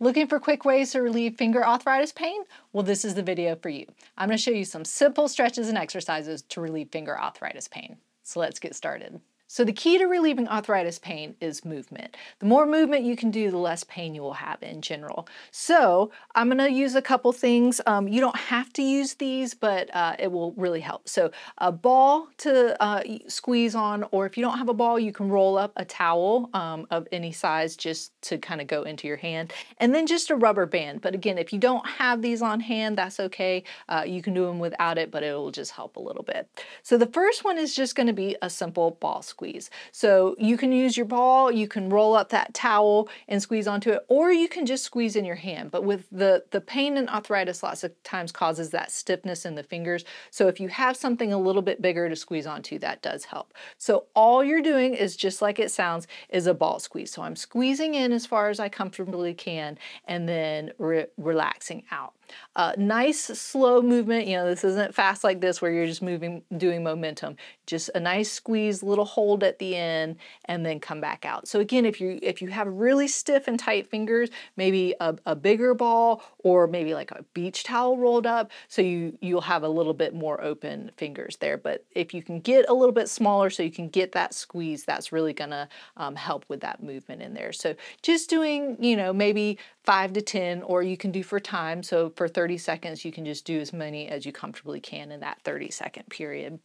Looking for quick ways to relieve finger arthritis pain? Well, this is the video for you. I'm going to show you some simple stretches and exercises to relieve finger arthritis pain. So let's get started. So the key to relieving arthritis pain is movement. The more movement you can do, the less pain you will have in general. So I'm going to use a couple things. You don't have to use these, but it will really help. So a ball to squeeze on, or if you don't have a ball, you can roll up a towel of any size just to kind of go into your hand, and then just a rubber band. But again, if you don't have these on hand, that's okay. You can do them without it, but it will just help a little bit. So the first one is just going to be a simple ball squeeze. So you can use your ball, you can roll up that towel and squeeze onto it, or you can just squeeze in your hand. But with the pain and arthritis lots of times causes that stiffness in the fingers. So if you have something a little bit bigger to squeeze onto, that does help. So all you're doing is just like it sounds, is a ball squeeze. So I'm squeezing in as far as I comfortably can and then relaxing out. Nice slow movement. You know, this isn't fast like this where you're just doing momentum. Just a nice squeeze, little hold at the end, and then come back out. So again, if you have really stiff and tight fingers, maybe a bigger ball or maybe like a beach towel rolled up, so you'll have a little bit more open fingers there. But if you can get a little bit smaller so you can get that squeeze, that's really gonna help with that movement in there. So just doing, you know, maybe 5 to 10, or you can do for time. So for 30 seconds, you can just do as many as you comfortably can in that 30-second period.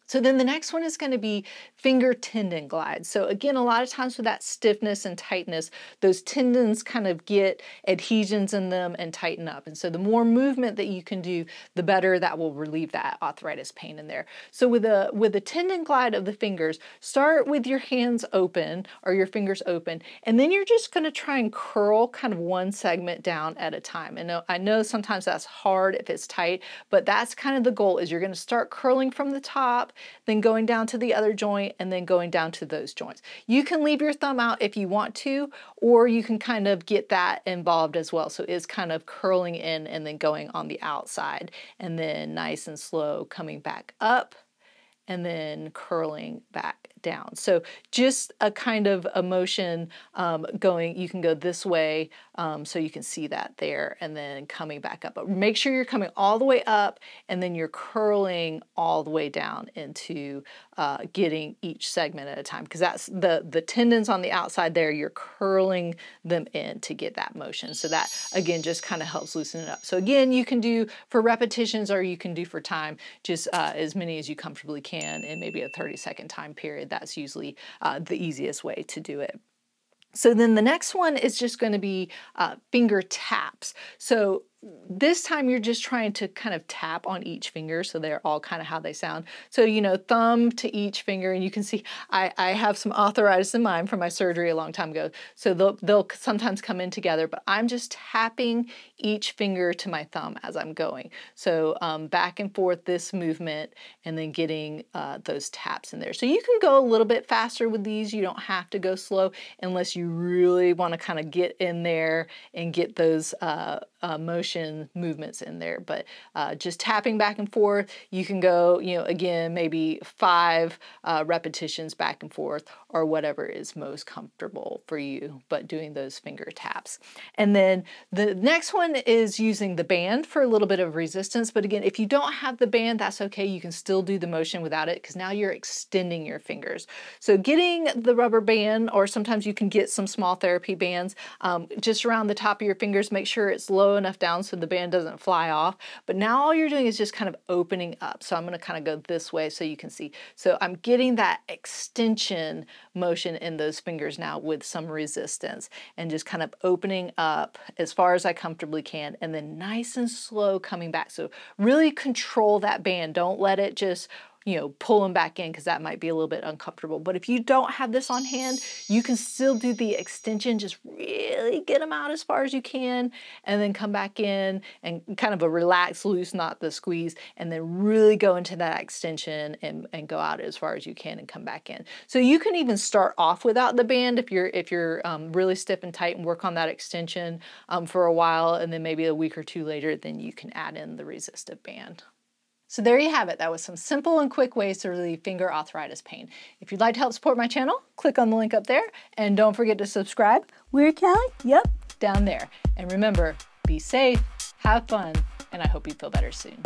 So then the next one is going to be finger tendon glides. So again, a lot of times with that stiffness and tightness, those tendons kind of get adhesions in them and tighten up. And so the more movement that you can do, the better that will relieve that arthritis pain in there. So with a tendon glide of the fingers, start with your hands open or your fingers open, and then you're just going to try and curl kind of one segment down at a time. And I know sometimes that's hard if it's tight, but that's kind of the goal, is you're going to start curling from the top, then going down to the other joint, and then going down to those joints. You can leave your thumb out if you want to, or you can kind of get that involved as well. So it's kind of curling in and then going on the outside, and then nice and slow coming back up, and then curling back down. So just a kind of a motion going, you can go this way, so you can see that there, and then coming back up. But make sure you're coming all the way up, and then you're curling all the way down into getting each segment at a time, because that's the tendons on the outside there, you're curling them in to get that motion. So that, again, just kind of helps loosen it up. So again, you can do for repetitions, or you can do for time, just as many as you comfortably can in maybe a 30-second time period. That's usually the easiest way to do it. So then the next one is just going to be finger taps. So this time you're just trying to kind of tap on each finger, so they're all kind of how they sound. So, you know, thumb to each finger, and you can see I have some arthritis in mine from my surgery a long time ago, so they'll sometimes come in together, but I'm just tapping each finger to my thumb as I'm going. So back and forth, this movement, and then getting those taps in there. So you can go a little bit faster with these. You don't have to go slow unless you really want to kind of get in there and get those motion movements in there. But just tapping back and forth, you can go, you know, again, maybe 5 repetitions back and forth, or whatever is most comfortable for you, but doing those finger taps. And then the next one is using the band for a little bit of resistance. But again, if you don't have the band, that's okay. You can still do the motion without it, because now you're extending your fingers. So getting the rubber band, or sometimes you can get some small therapy bands, just around the top of your fingers, make sure it's low enough down so the band doesn't fly off. But now all you're doing is just kind of opening up. So I'm going to kind of go this way so you can see. So I'm getting that extension motion in those fingers now with some resistance, and just kind of opening up as far as I comfortably can, and then nice and slow coming back. So really control that band. Don't let it just, you know, pull them back in, because that might be a little bit uncomfortable. But if you don't have this on hand, you can still do the extension. Just really get them out as far as you can, and then come back in and kind of a relax, loose, not the squeeze, and then really go into that extension and go out as far as you can and come back in. So you can even start off without the band if you're really stiff and tight, and work on that extension for a while, and then maybe a week or 2 later, then you can add in the resistive band. So there you have it. That was some simple and quick ways to relieve finger arthritis pain. If you'd like to help support my channel, click on the link up there, and don't forget to subscribe. Where, Callie? Yep, down there. And remember, be safe, have fun, and I hope you feel better soon.